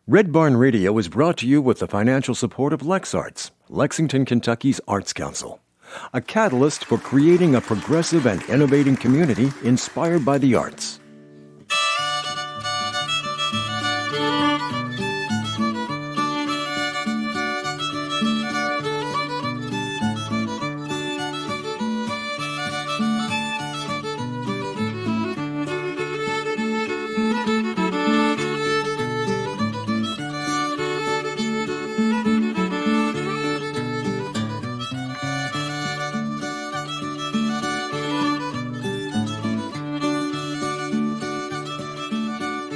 Red Barn Radio is brought to you with the financial support of LexArts, Lexington, Kentucky's Arts Council, a catalyst for creating a progressive and innovating community inspired by the arts.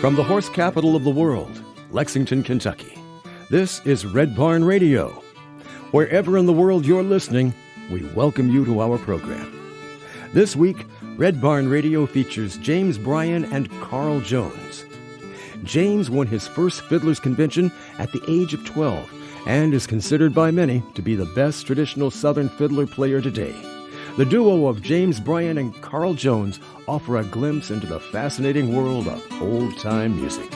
From the horse capital of the world, Lexington, Kentucky, this is Red Barn Radio. Wherever in the world you're listening, we welcome you to our program. This week, Red Barn Radio features James Bryan and Carl Jones. James won his first Fiddlers Convention at the age of 12 and is considered by many to be the best traditional Southern fiddler player today. The duo of James Bryan and Carl Jones offer a glimpse into the fascinating world of old-time music.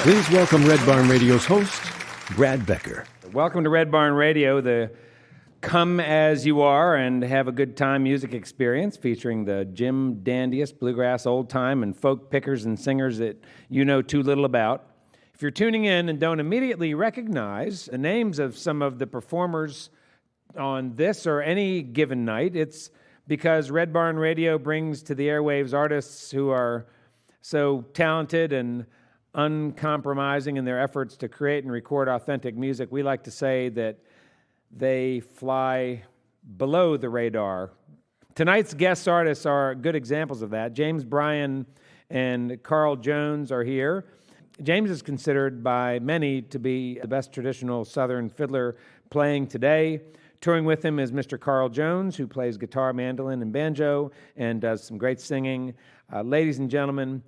Please welcome Red Barn Radio's host, Brad Becker. Welcome to Red Barn Radio, the come as you are and have a good time music experience featuring the Jim dandiest bluegrass, old time, and folk pickers and singers that you know too little about. If you're tuning in and don't immediately recognize the names of some of the performers on this or any given night, it's because Red Barn Radio brings to the airwaves artists who are so talented and uncompromising in their efforts to create and record authentic music. We like to say that they fly below the radar. Tonight's guest artists are good examples of that. James Bryan and Carl Jones are here. James is considered by many to be the best traditional Southern fiddler playing today. Touring with him is Mr. Carl Jones, who plays guitar, mandolin, and banjo, and does some great singing. Ladies and gentlemen,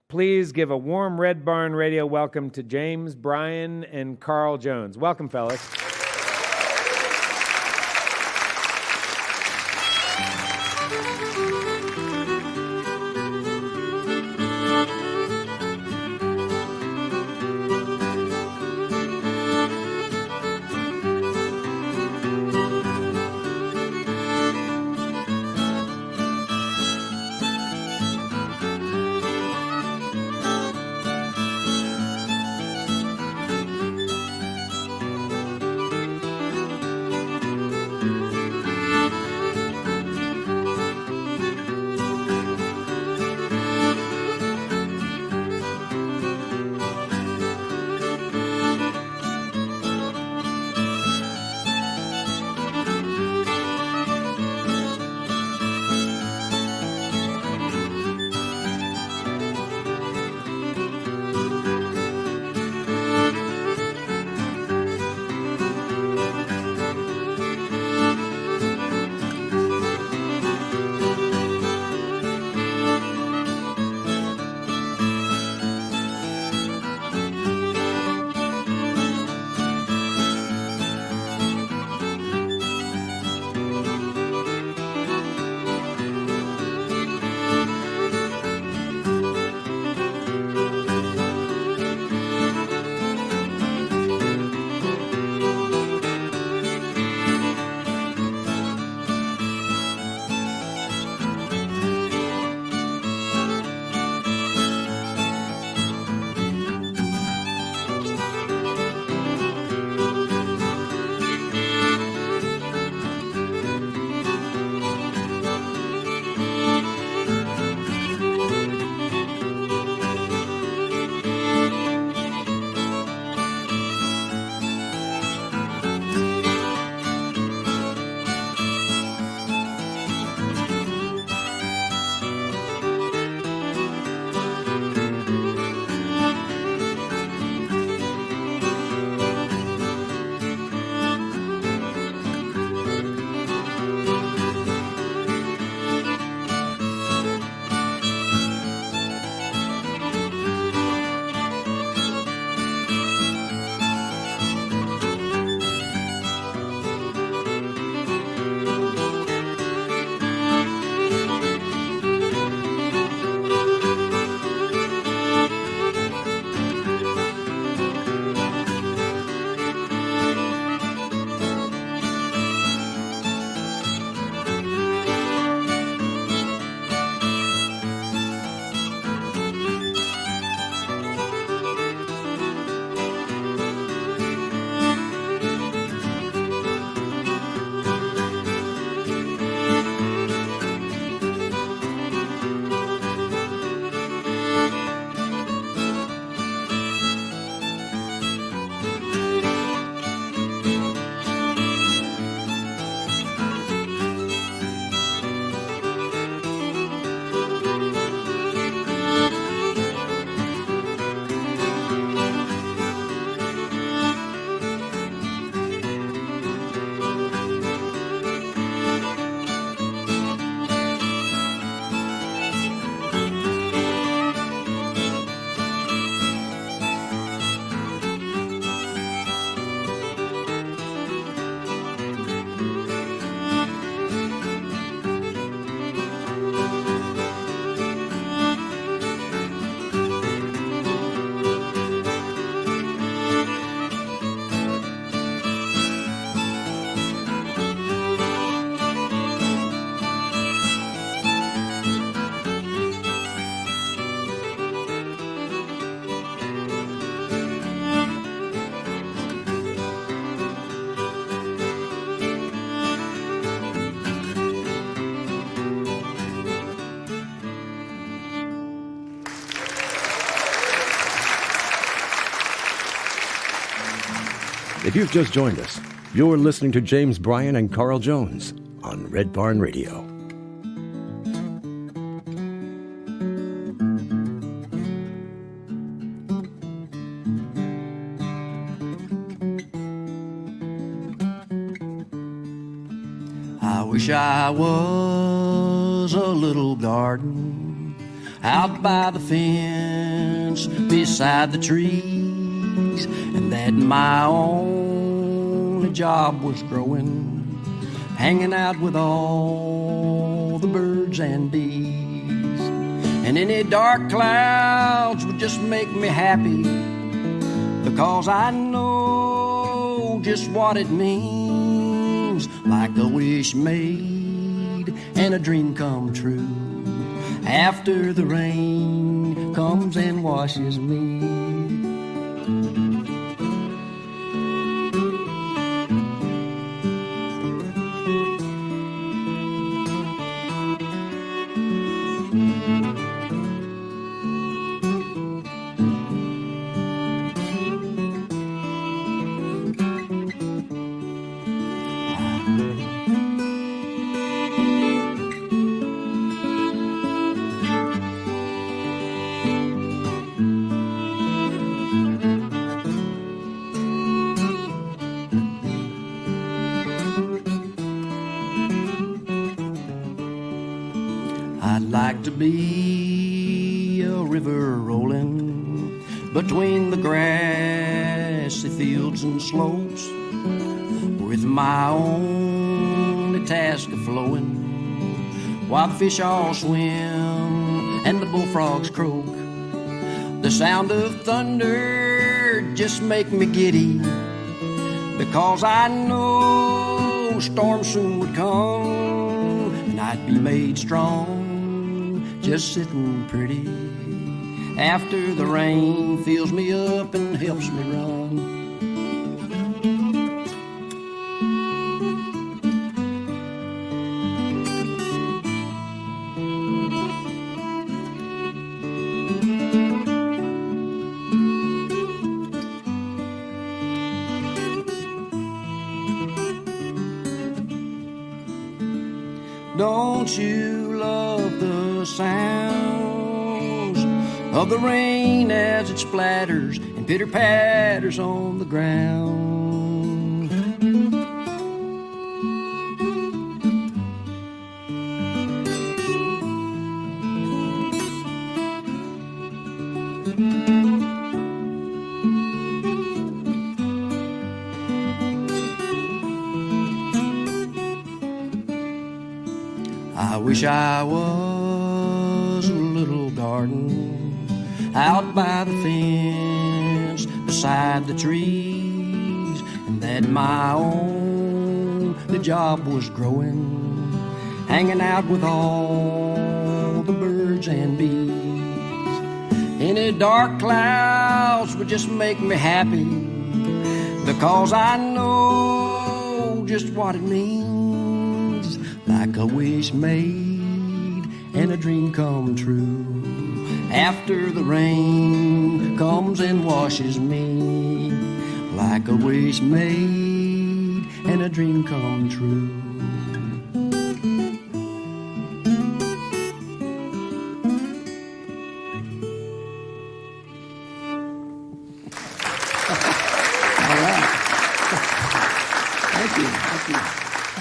please give a warm Red Barn Radio welcome to James Bryan and Carl Jones. Welcome, fellas. If you've just joined us, you're listening to James Bryan and Carl Jones on Red Barn Radio. I wish I was a little garden out by the fence beside the trees, and that my only job was growing, hanging out with all the birds and bees. And any dark clouds would just make me happy, because I know just what it means, like a wish made and a dream come true, after the rain comes and washes me. I'd like to be a river rolling between the grassy fields and slopes, with my only task of flowing, while the fish all swim and the bullfrogs croak. The sound of thunder just make me giddy, because I know storm soon would come, and I'd be made strong just sitting pretty, after the rain fills me up and helps me run. Don't you love the sounds of the rain as it splatters and pitter-patters on the ground? I wish I was a little garden out by the fence beside the trees, and that my only job was growing, hanging out with all the birds and bees. Any dark clouds would just make me happy, because I know just what it means, like a wish made and a dream come true, after the rain comes and washes me, like a wish made and a dream come true.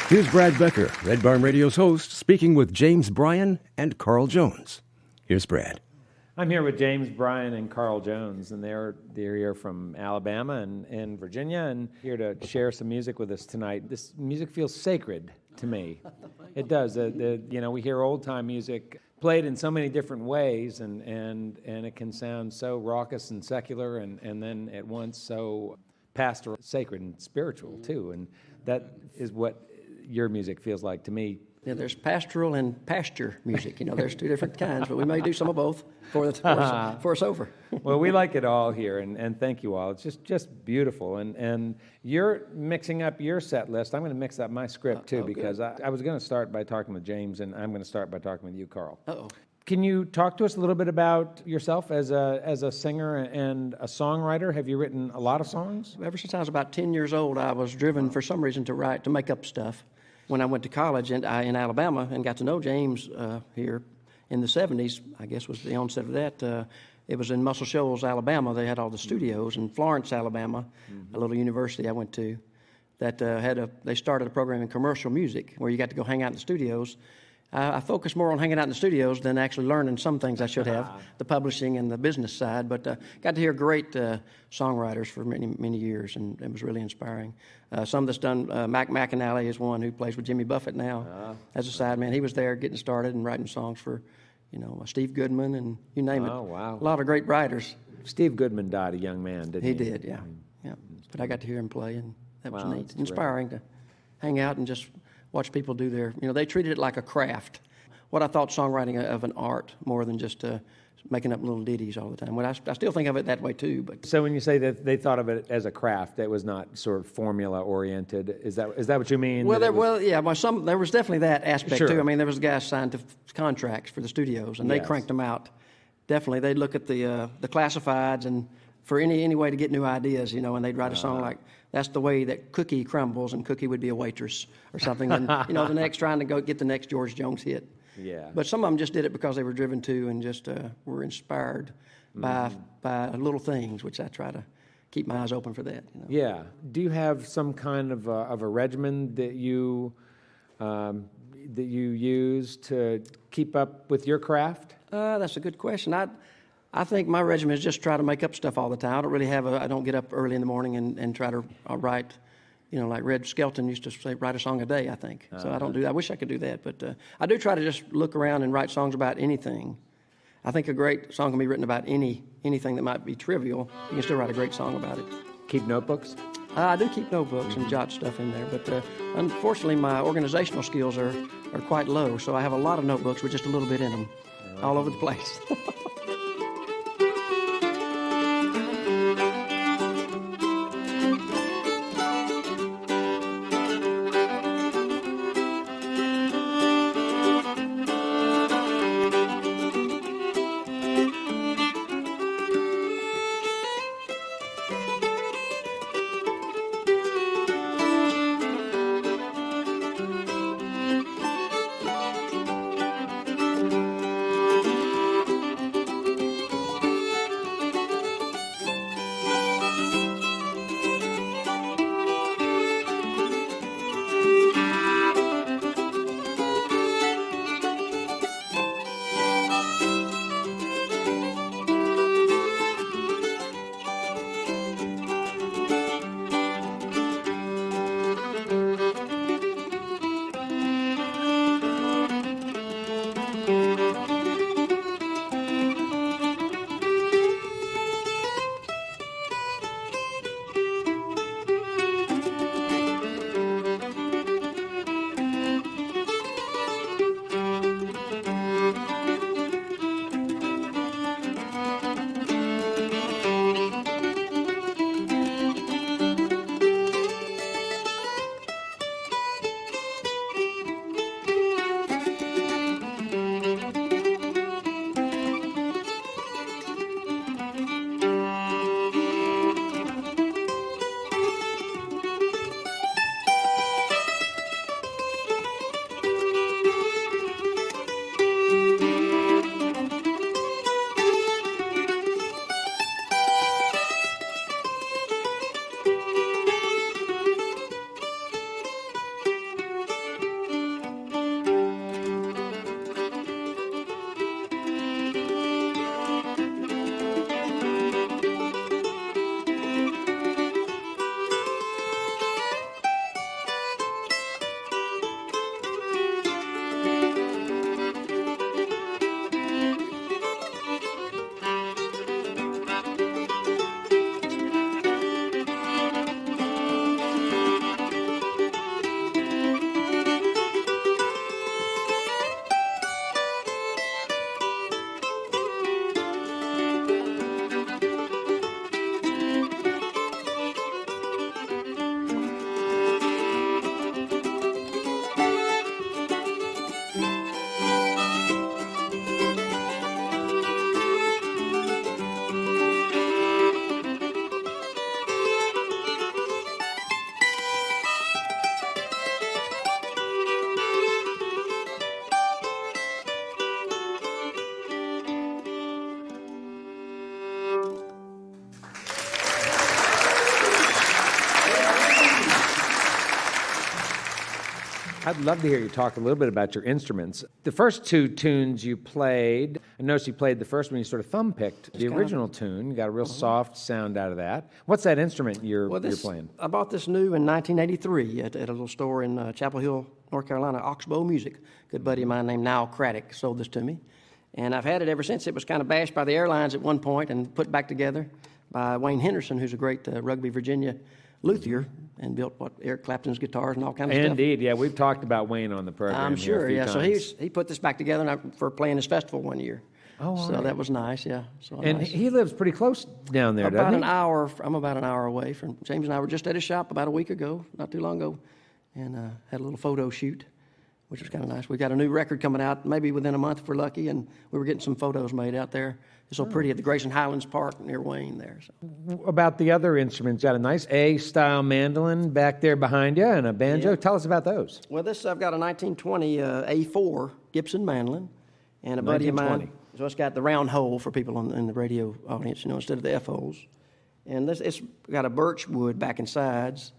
Here's Brad Becker, Red Barn Radio's host, speaking with James Bryan and Carl Jones. Here's Brad. I'm here with James Bryan and Carl Jones, and they're here from Alabama and Virginia, and here to share some music with us tonight. This music feels sacred to me. It does. We hear old-time music played in so many different ways, and it can sound so raucous and secular, and then at once so pastoral, sacred, and spiritual too. And that is what your music feels like to me. Yeah, there's pastoral and pasture music. There's two different kinds, but we may do some of both for it's over. Well, we like it all here, and thank you all. It's just beautiful. And you're mixing up your set list. I'm going to mix up my script, too, because I was going to start by talking with James, and I'm going to start by talking with you, Carl. Uh-oh. Can you talk to us a little bit about yourself as a singer and a songwriter? Have you written a lot of songs? Ever since I was about 10 years old, I was driven for some reason to make up stuff. When I went to college in Alabama and got to know James here in the 70s, I guess was the onset of that, it was in Muscle Shoals, Alabama. They had all the studios. In Florence, Alabama, a little university I went to, that they started a program in commercial music where you got to go hang out in the studios. I focused more on hanging out in the studios than actually learning some things I should have, the publishing and the business side. But got to hear great songwriters for many, many years, and it was really inspiring. Some that's done, Mac McAnally is one who plays with Jimmy Buffett now as a sideman. He was there getting started and writing songs for, Steve Goodman and you name it. Oh, wow. A lot of great writers. Steve Goodman died a young man, didn't he? He did, yeah. But I got to hear him play, and that was neat. That's Inspiring to hang out and just watch people do they treated it like a craft. What I thought songwriting of an art more than just making up little ditties all the time. Well, I still think of it that way too. But So when you say that they thought of it as a craft, that was not sort of formula oriented. Is that what you mean? Well, there was definitely that aspect Sure. too. I mean, there was guys signed to contracts for the studios, and they Yes. cranked them out. Definitely, they'd look at the classifieds and for any way to get new ideas, and they'd write a song like, that's the way that Cookie crumbles, and Cookie would be a waitress or something. And, the next trying to go get the next George Jones hit. Yeah. But some of them just did it because they were driven to and just were inspired by little things, which I try to keep my eyes open for that. Yeah. Do you have some kind of a regimen that you use to keep up with your craft? That's a good question. I think my regimen is just try to make up stuff all the time. I don't get up early in the morning and try to write, like Red Skelton used to say, write a song a day, I think. So I don't do that. I wish I could do that. But I do try to just look around and write songs about anything. I think a great song can be written about anything that might be trivial. You can still write a great song about it. Keep notebooks? I do keep notebooks and jot stuff in there. But unfortunately, my organizational skills are quite low. So I have a lot of notebooks with just a little bit in them all over the place. I'd love to hear you talk a little bit about your instruments. The first two tunes you played, I noticed you played the first one, you sort of thumb-picked the original tune. You got a real soft sound out of that. What's that instrument you're playing? I bought this new in 1983 at a little store in Chapel Hill, North Carolina, Oxbow Music. A good buddy of mine named Niall Craddock sold this to me. And I've had it ever since. It was kind of bashed by the airlines at one point and put back together by Wayne Henderson, who's a great Rugby, Virginia luthier, and built Eric Clapton's guitars and all kinds of stuff. Indeed, yeah, we've talked about Wayne on the program. I'm sure, yeah. Times. So he put this back together for playing his festival one year. Oh, so right. that was nice, yeah. So and nice. He lives pretty close down there, doesn't he? I'm about an hour away from James, and I were just at his shop about a week ago, not too long ago, and had a little photo shoot, which was kind of nice. We got a new record coming out, maybe within a month if we're lucky, and we were getting some photos made out there. It's so pretty at the Grayson Highlands Park near Wayne there. So. About the other instruments, you got a nice A-style mandolin back there behind you and a banjo. Yeah. Tell us about those. Well, I've got a 1920 A4 Gibson mandolin, and a buddy of mine. So it's got the round hole for people in the radio audience, instead of the F holes. And it's got a birch wood back and sides.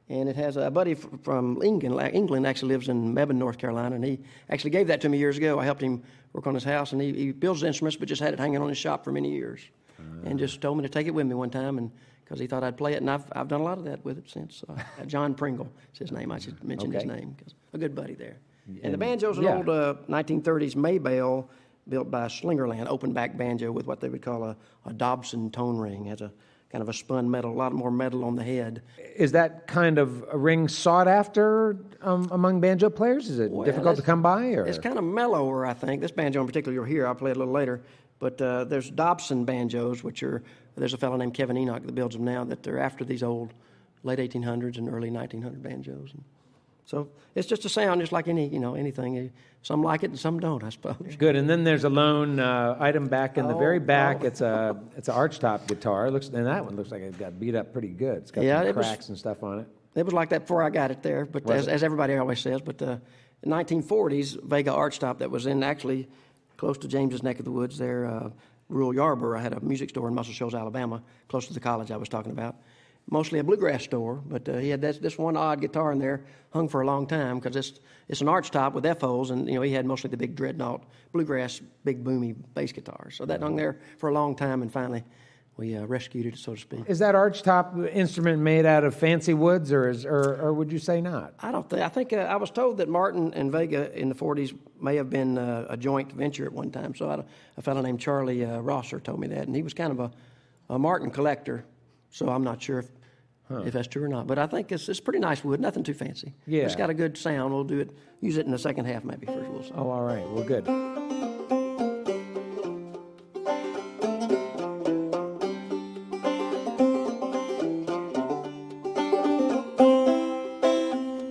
And it has a buddy from England actually lives in Mebane, North Carolina, and he actually gave that to me years ago. I helped him work on his house, and he builds instruments, but just had it hanging on his shop for many years. And just told me to take it with me one time, and because he thought I'd play it, and I've done a lot of that with it since. John Pringle is his name. I should mention his name, because a good buddy there. And the banjo's an old 1930s Maybell built by Slingerland, open back banjo with what they would call a Dobson tone ring. It has a kind of a spun metal, a lot more metal on the head. Is that kind of a ring sought after among banjo players? Is it difficult to come by? Or? It's kind of mellower, I think. This banjo in particular you'll hear, I'll play it a little later. But there's Dobson banjos, there's a fellow named Kevin Enoch that builds them now, that they're after these old late 1800s and early 1900 banjos. So it's just a sound, just like anything. Some like it and some don't, I suppose. Good. And then there's a lone item back in the very back. It's an archtop guitar. And that one looks like it got beat up pretty good. It's got some cracks and stuff on it. It was like that before I got it there, but as everybody always says. But in the 1940s, Vega archtop that was in actually close to James's neck of the woods there, rural Yarborough. I had a music store in Muscle Shoals, Alabama, close to the college I was talking about. Mostly a bluegrass store, but he had this one odd guitar in there, hung for a long time, because it's an archtop with F-holes, and he had mostly the big dreadnought bluegrass, big boomy bass guitars. So that hung there for a long time, and finally we rescued it, so to speak. Is that archtop instrument made out of fancy woods, or would you say not? I don't think. I think I was told that Martin and Vega in the 40s may have been a joint venture at one time. So a fellow named Charlie Rosser told me that, and he was kind of a Martin collector. So I'm not sure if that's true or not. But I think it's pretty nice wood, nothing too fancy. Yeah. It's got a good sound. We'll use it in the second half maybe first. We'll see. Oh, all right. Well, good.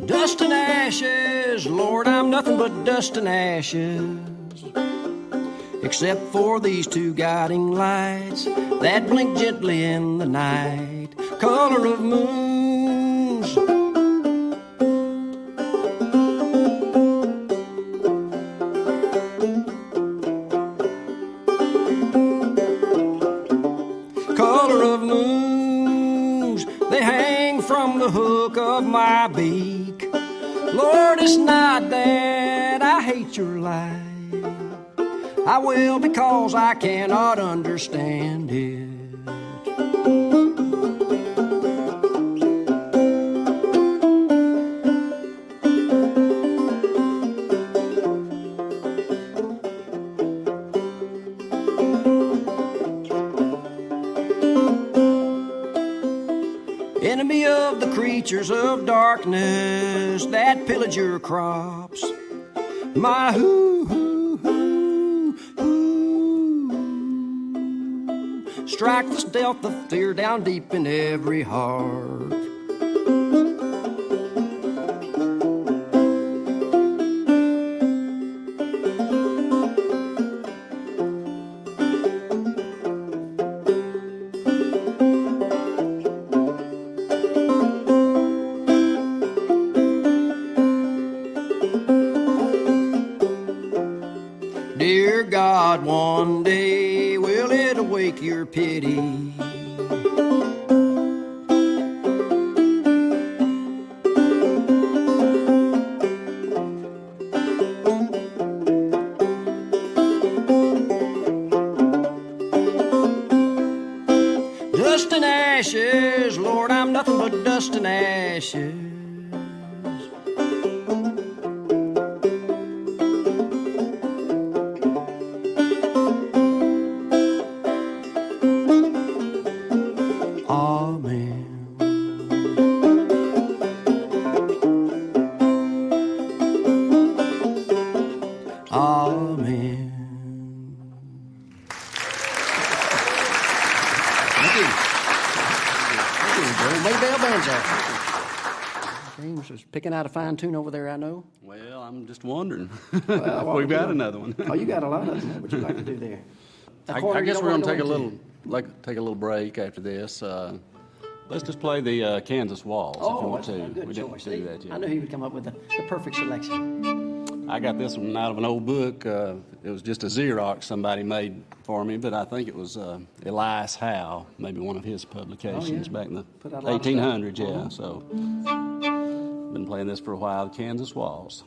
Dust and ashes, Lord, I'm nothing but dust and ashes. Except for these two guiding lights that blink gently in the night, color of moons. Color of moons, they hang from the hook of my beak. Lord, it's not that I hate your light. I will, because I cannot understand it. Enemy of the creatures of darkness that pillage your crops, my strike the stealth of fear down deep in every heart. Dear God, one day will it awake your pity? ashes. Lord, I'm nothing but dust and ashes. James was picking out a fine tune over there, I know. Well, I'm just wondering if we've got another one. Oh, you got a lot of them. What would you like to do there? I guess we're going to take a little break after this. Let's just play the Kansas Waltz if you want to. Good we choice. didn't do that yet. I knew he would come up with the perfect selection. I got this one out of an old book. It was just a Xerox somebody made for me, but I think it was Elias Howe, maybe one of his publications back in the 1800s. Yeah, so been playing this for a while. The Kansas Waltz.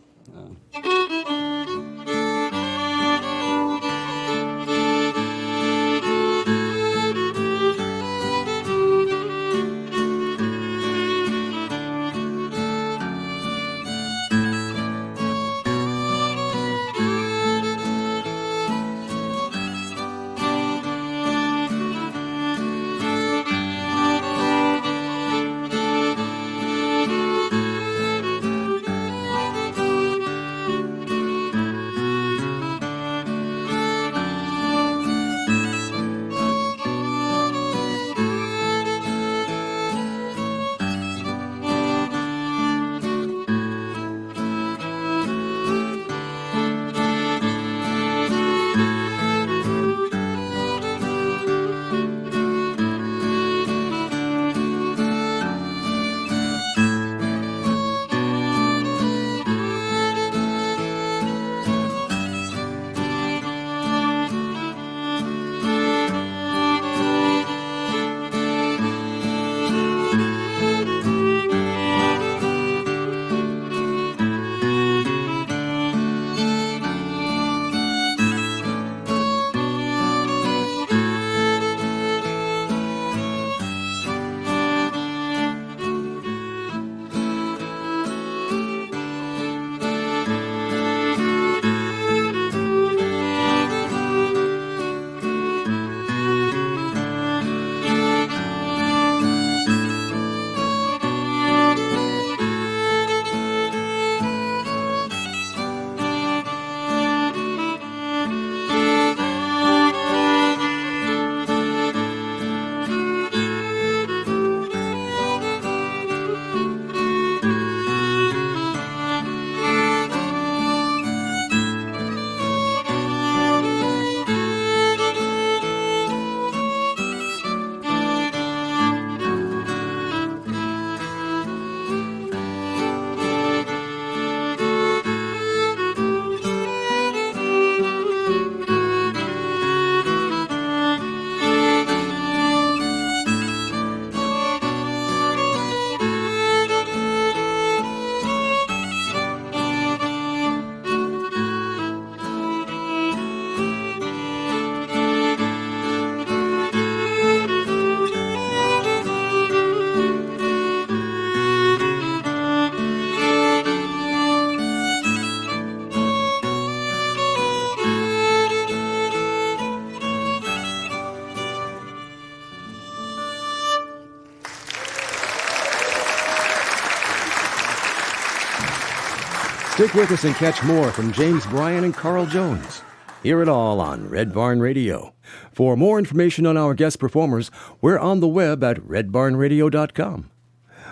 Stick with us and catch more from James Bryan and Carl Jones. Hear it all on Red Barn Radio. For more information on our guest performers, we're on the web at redbarnradio.com.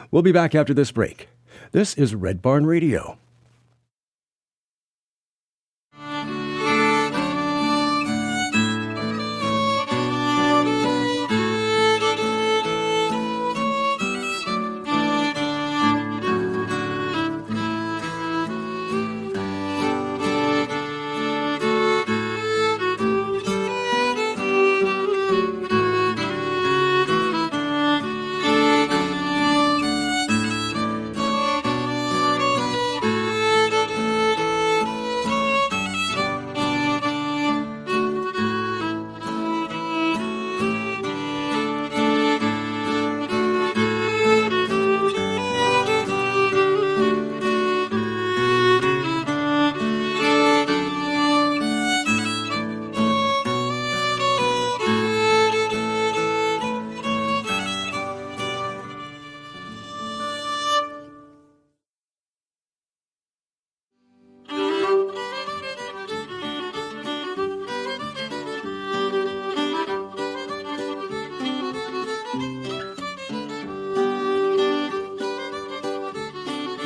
We'll be back after this break. This is Red Barn Radio.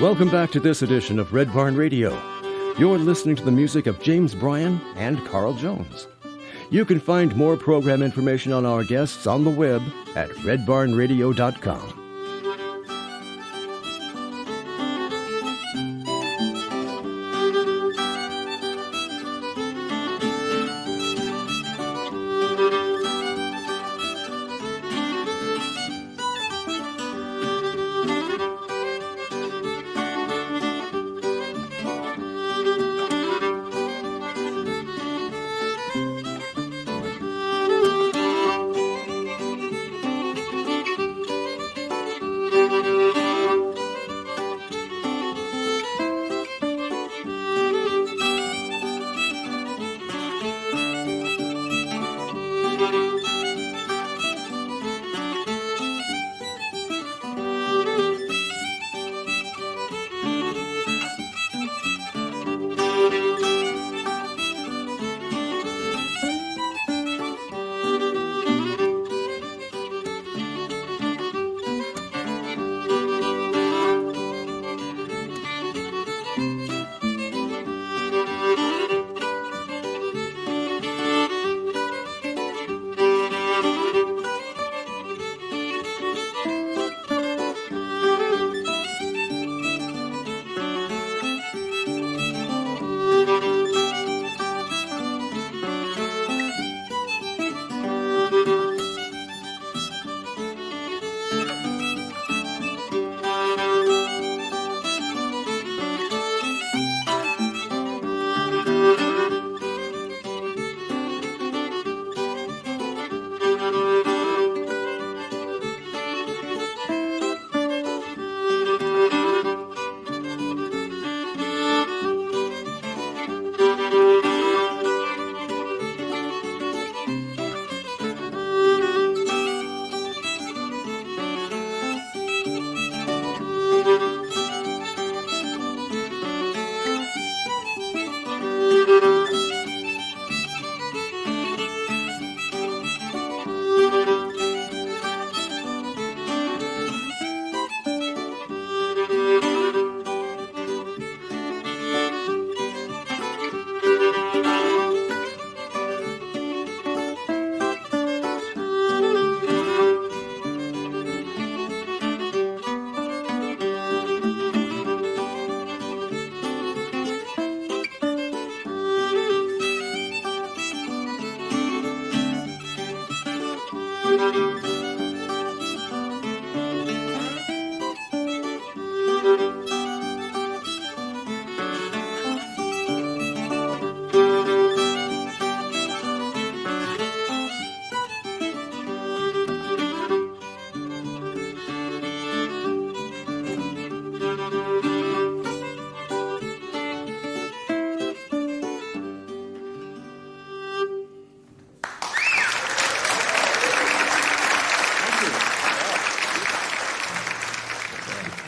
Welcome back to this edition of Red Barn Radio. You're listening to the music of James Bryan and Carl Jones. You can find more program information on our guests on the web at redbarnradio.com.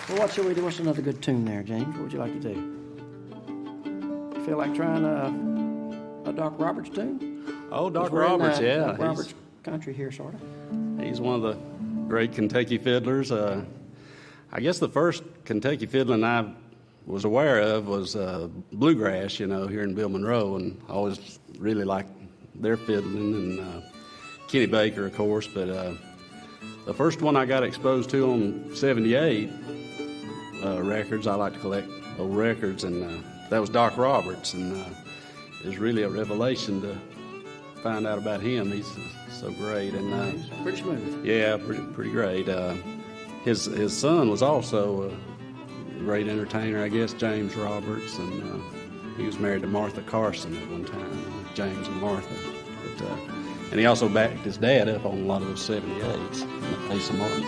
Well, what shall we do? What's another good tune there, James? What would you like to do? You feel like trying a Doc Roberts tune? Oh, Doc 'Cause we're in, Roberts, yeah. Doc Roberts country here, sort of. He's one of the great Kentucky fiddlers. I guess the first Kentucky fiddling I was aware of was bluegrass, you know, here in Bill Monroe, and I always really liked their fiddling, and Kenny Baker, of course, but the first one I got exposed to on 78 records, I like to collect old records, and that was Doc Roberts, and it was really a revelation to find out about him. He's so great, and He's pretty smooth. yeah, pretty great. His son was also a great entertainer, I guess, James Roberts, and he was married to Martha Carson at one time, James and Martha. But, and he also backed his dad up on a lot of those 78s, Asa Martin.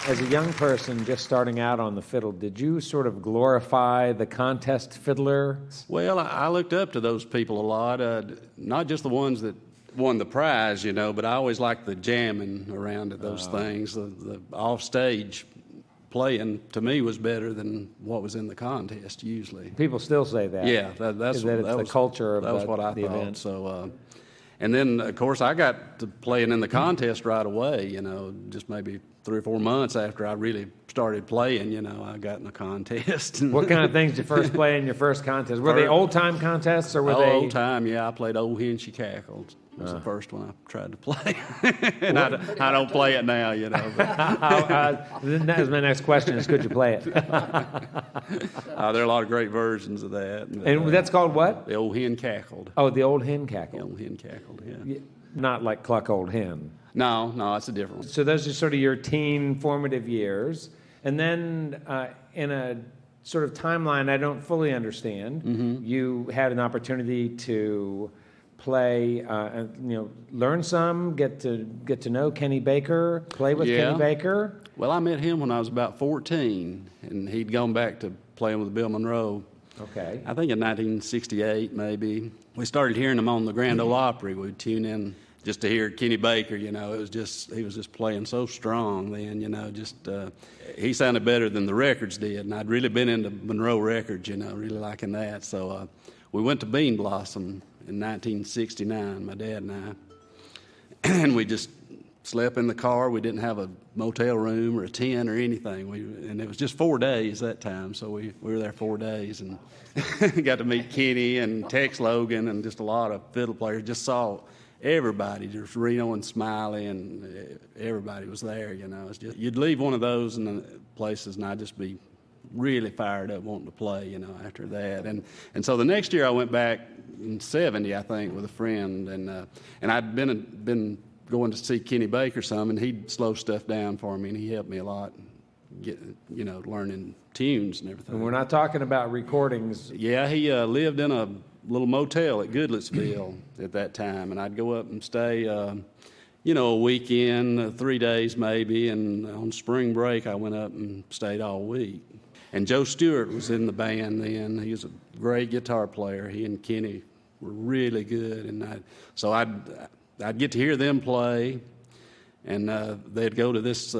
As a young person just starting out on the fiddle, did you sort of glorify the contest fiddler? Well, I looked up to those people a lot, not just the ones that won the prize, but I always liked the jamming around at those things. The off-stage playing, to me, was better than what was in the contest, usually. People still say that. Yeah, that's the culture of that was what I the thought. event. So, and then, of course, I got to playing in the contest right away, just maybe 3 or 4 months after I really started playing, I got in a contest. What kind of things did you first play in your first contest? Were they old-time contests, or were they... Old time, yeah. I played Old Hen She Cackled. It was the first one I tried to play. And I don't play it now, But. That was my next question, is could you play it? There are a lot of great versions of that. And that's called what? The Old Hen Cackled. Oh, the Old Hen Cackle. The Old Hen Cackled, yeah. Not like Cluck Old Hen. No, it's a different one. So those are sort of your teen formative years. And then in a sort of timeline I don't fully understand, you had an opportunity to play, learn some, get to know Kenny Baker, play with Kenny Baker. Well, I met him when I was about 14, and he'd gone back to playing with Bill Monroe. Okay. I think in 1968, maybe. We started hearing him on the Grand Ole Opry. We'd tune in just to hear Kenny Baker, It was he was just playing so strong then, he sounded better than the records did. And I'd really been into Monroe records, really liking that. So we went to Bean Blossom in 1969, my dad and I. And we just slept in the car. We didn't have a motel room or a tent or anything. And it was just 4 days that time, so we were there 4 days and got to meet Kenny and Tex Logan and just a lot of fiddle players. Just saw everybody, just Reno and Smiley, and everybody was there. It's just, you'd leave one of those in the places, and I'd just be really fired up wanting to play. After that, and so the next year I went back in '70, I think, with a friend, and I'd been going to see Kenny Baker some, and he'd slow stuff down for me, and he helped me a lot, learning tunes and everything. And we're not talking about recordings. Yeah, he lived in a little motel at Goodlettsville at that time, and I'd go up and stay, a weekend, 3 days maybe, and on spring break I went up and stayed all week. And Joe Stewart was in the band then. He was a great guitar player. He and Kenny were really good, and I'd get to hear them play, and they'd go to this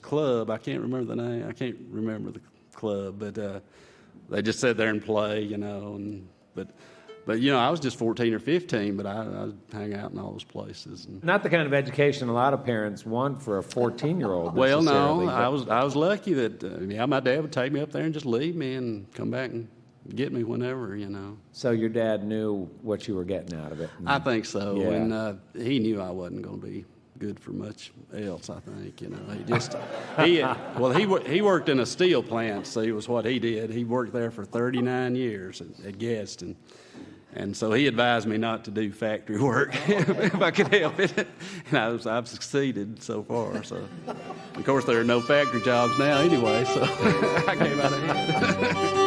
club. I can't remember the name. I can't remember the club, but they just sit there and play, But I was just 14 or 15, but I'd hang out in all those places. Not the kind of education a lot of parents want for a 14-year-old. Well, no, I was lucky that my dad would take me up there and just leave me and come back and get me whenever. So your dad knew what you were getting out of it. I think so, Yeah. and he knew I wasn't going to be good for much else. I think he worked in a steel plant. See, was what he did. He worked there for 39 years at Guest, and so he advised me not to do factory work if I could help it. And I've succeeded so far. So, of course, there are no factory jobs now anyway. So I came out ahead.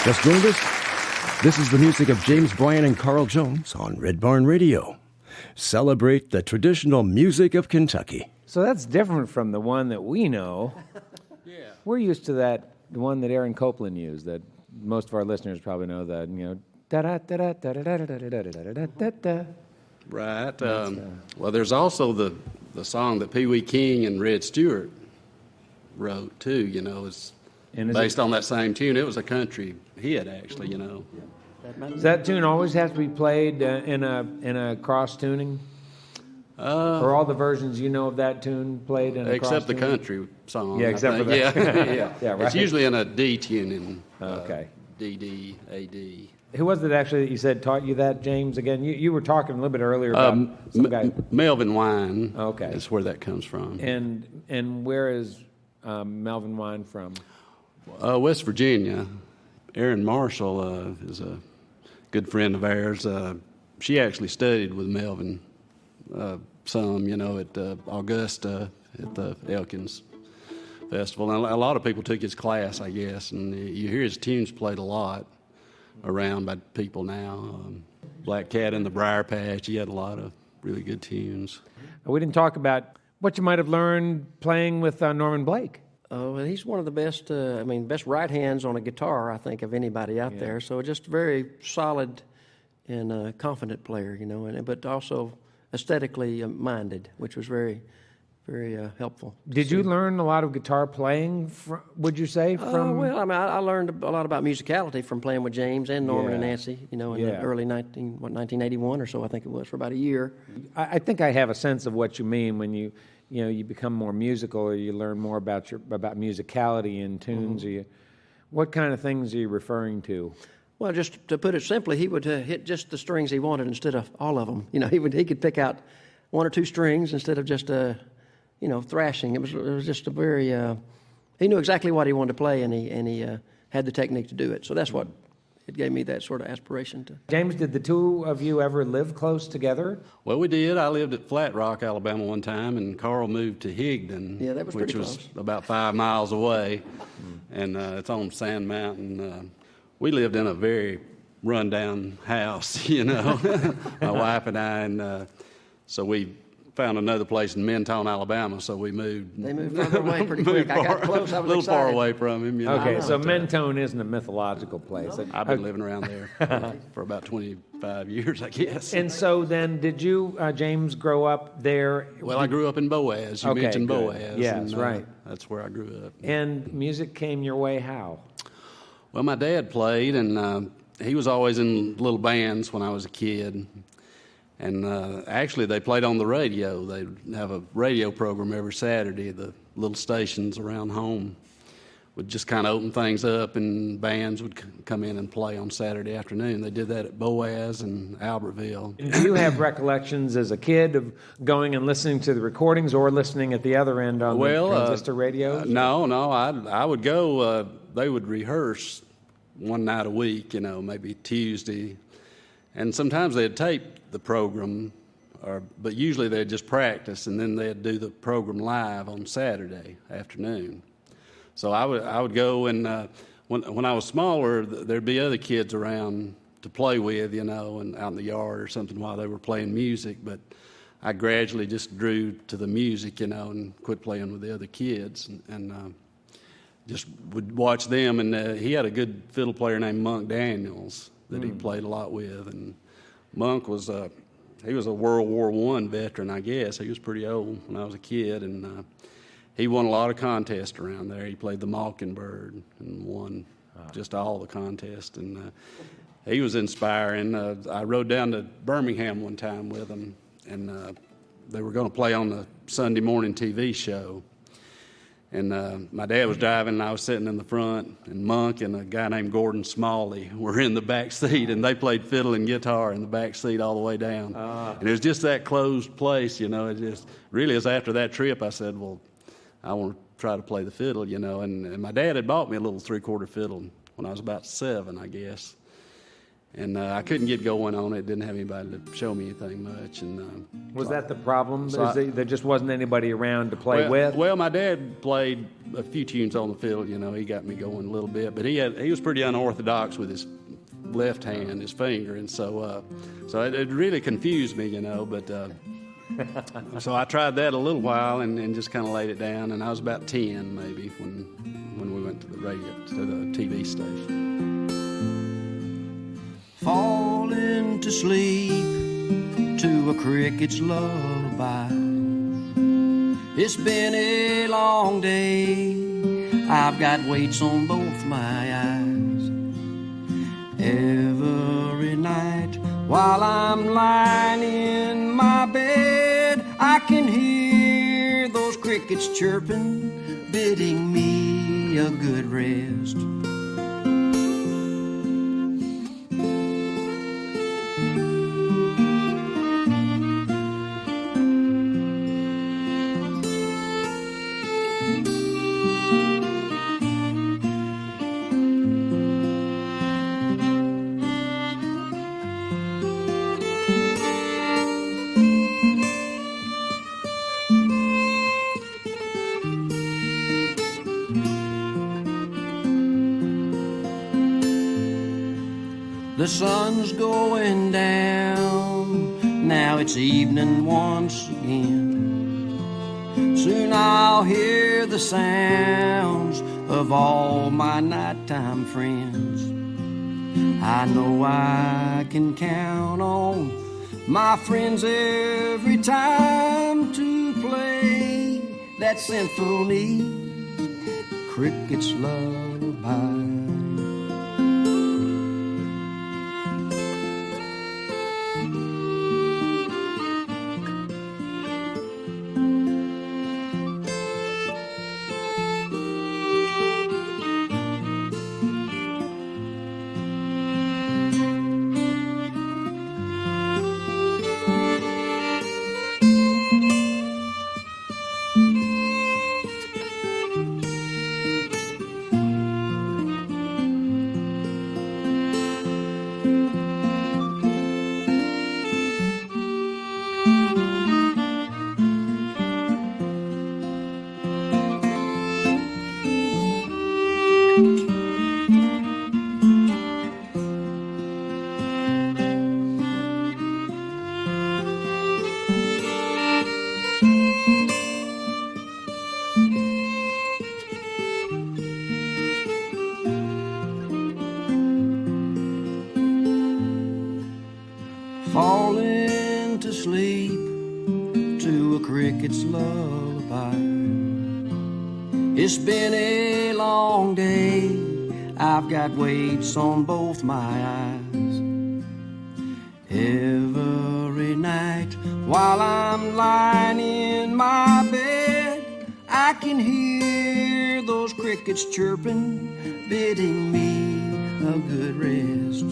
Just joined us? This is the music of James Bryan and Carl Jones on Red Barn Radio. Celebrate the traditional music of Kentucky. So that's different from the one that we know. Yeah. We're used to that, the one that Aaron Copland used, that most of our listeners probably know, that, you know, da-da-da-da-da-da-da-da-da-da-da-da. Right. Well, there's also the song that Pee Wee King and Red Stewart wrote, too, you know. It's based on that same tune. It was a country hit, actually, you know. Does that tune always have to be played in a cross tuning? Or all the versions you know of that tune played in a cross tuning? Except the country song. Yeah, except for that. Yeah. Yeah, right. It's usually in a D tuning. Okay. D, D, A, D. Who was it actually that you said taught you that, James? Again, you were talking a little bit earlier about some guy. Melvin Wine. Okay. Is where that comes from. And where is Melvin Wine from? West Virginia. Erin Marshall is a good friend of ours. She actually studied with Melvin some, you know, at Augusta at the Elkins Festival. And a lot of people took his class, I guess, and you hear his tunes played a lot around by people now. Black Cat in the Briar Patch, he had a lot of really good tunes. We didn't talk about what you might have learned playing with Norman Blake. Oh, he's one of the best, best right hands on a guitar, I think, of anybody out there. So just very solid and confident player, you know, but also aesthetically minded, which was very, very helpful. Did you learn a lot of guitar playing, would you say? I learned a lot about musicality from playing with James and Norman and Nancy, you know, in the early 1981 or so, I think it was, for about a year. I think I have a sense of what you mean when you become more musical, or you learn more about musicality in tunes. Mm-hmm. What kind of things are you referring to? Well, just to put it simply, he would hit just the strings he wanted instead of all of them. You know, he could pick out one or two strings instead of just thrashing. It was just a very he knew exactly what he wanted to play, and he had the technique to do it. So that's what it gave me, that sort of aspiration to. James, did the two of you ever live close together? Well, we did. I lived at Flat Rock, Alabama one time, and Carl moved to Higdon, which was about 5 miles away, and it's on Sand Mountain. We lived in a very run-down house, you know, my wife and I, and so we found another place in Mentone, Alabama, so we moved. They moved further away pretty quick. I got close. I was a little excited. far away from him. You know. Okay, so Mentone isn't a mythological place. I've been living around there for about 25 years, I guess. And so then, did you, James, grow up there? Well, I grew up in Boaz. You mentioned good. Boaz. Yes, and, right. That's where I grew up. And music came your way how? Well, my dad played, and he was always in little bands when I was a kid. And actually, they played on the radio. They'd have a radio program every Saturday. The little stations around home would just kind of open things up, and bands would come in and play on Saturday afternoon. They did that at Boaz and Albertville. And do you have recollections as a kid of going and listening to the recordings, or listening at the other end on the transistor radios? No. I would go. They would rehearse one night a week, you know, maybe Tuesday. And sometimes they'd tape the program, but usually they'd just practice, and then they'd do the program live on Saturday afternoon. So I would go, and when I was smaller, there'd be other kids around to play with, you know, and out in the yard or something while they were playing music. But I gradually just drew to the music, you know, and quit playing with the other kids, and just would watch them. And he had a good fiddle player named Monk Daniels that he played a lot with, and Monk was he was a World War I veteran, I guess. He was pretty old when I was a kid, and he won a lot of contests around there. He played the Mockingbird and won just all the contests, and he was inspiring. I rode down to Birmingham one time with him, and they were going to play on the Sunday morning TV show. And my dad was driving, and I was sitting in the front, and Monk and a guy named Gordon Smalley were in the back seat, and they played fiddle and guitar in the back seat all the way down. And it was just that closed place, you know. It just really was after that trip I said, well, I want to try to play the fiddle, you know. And my dad had bought me a little three-quarter fiddle when I was about 7, I guess. And I couldn't get going on it. Didn't have anybody to show me anything much. And Was that the problem? So There just wasn't anybody around to play with? Well, my dad played a few tunes on the fiddle. You know, he got me going a little bit, but he was pretty unorthodox with his left hand, his finger, and so it really confused me. You know, but so I tried that a little while and just kind of laid it down. And I was about 10 maybe when we went to the radio, to the TV station. Falling to sleep to a cricket's lullaby. It's been a long day. I've got weights on both my eyes. Every night while I'm lying in my bed, I can hear those crickets chirping, bidding me a good rest. The sun's going down, now it's evening once again. Soon I'll hear the sounds of all my nighttime friends. I know I can count on my friends every time to play that symphony, cricket's lullaby. Falling to sleep to a cricket's lullaby. It's been a long day, I've got weights on both my eyes. Every night while I'm lying in my bed, I can hear those crickets chirping, bidding me a good rest.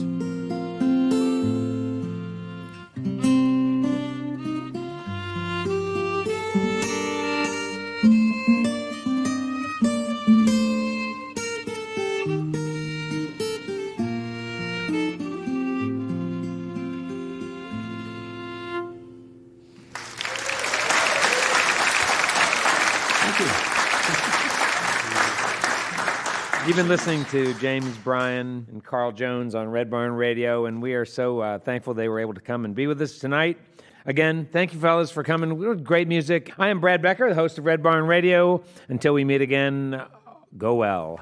You've been listening to James Bryan and Carl Jones on Red Barn Radio, and we are so thankful they were able to come and be with us tonight. Again, thank you, fellas, for coming. Great music. I am Brad Becker, the host of Red Barn Radio. Until we meet again, go well.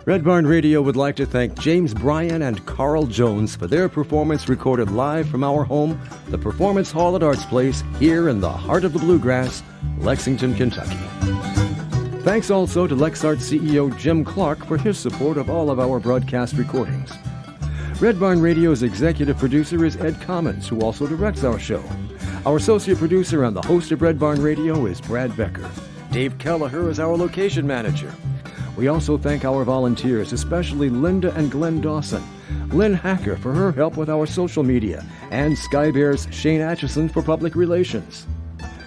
Red Barn Radio would like to thank James Bryan and Carl Jones for their performance recorded live from our home, the Performance Hall at Arts Place, here in the heart of the bluegrass, Lexington, Kentucky. Thanks also to LexArt CEO Jim Clark for his support of all of our broadcast recordings. Red Barn Radio's executive producer is Ed Commons, who also directs our show. Our associate producer and the host of Red Barn Radio is Brad Becker. Dave Kelleher is our location manager. We also thank our volunteers, especially Linda and Glenn Dawson, Lynn Hacker for her help with our social media, and Skybear's Shane Atchison for public relations.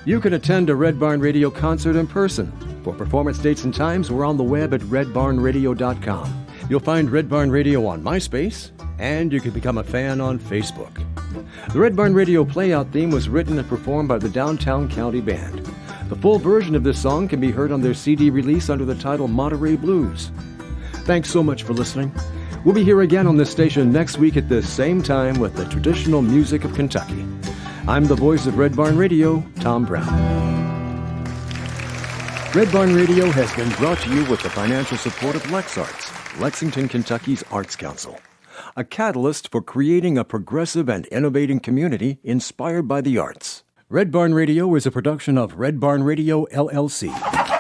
You can attend a Red Barn Radio concert in person. For performance dates and times, we're on the web at redbarnradio.com. You'll find Red Barn Radio on MySpace, and you can become a fan on Facebook. The Red Barn Radio Playout theme was written and performed by the Downtown County Band. The full version of this song can be heard on their CD release under the title Monterey Blues. Thanks so much for listening. We'll be here again on this station next week at this same time with the traditional music of Kentucky. I'm the voice of Red Barn Radio, Tom Brown. Red Barn Radio has been brought to you with the financial support of LexArts, Lexington, Kentucky's Arts Council, a catalyst for creating a progressive and innovating community inspired by the arts. Red Barn Radio is a production of Red Barn Radio, LLC.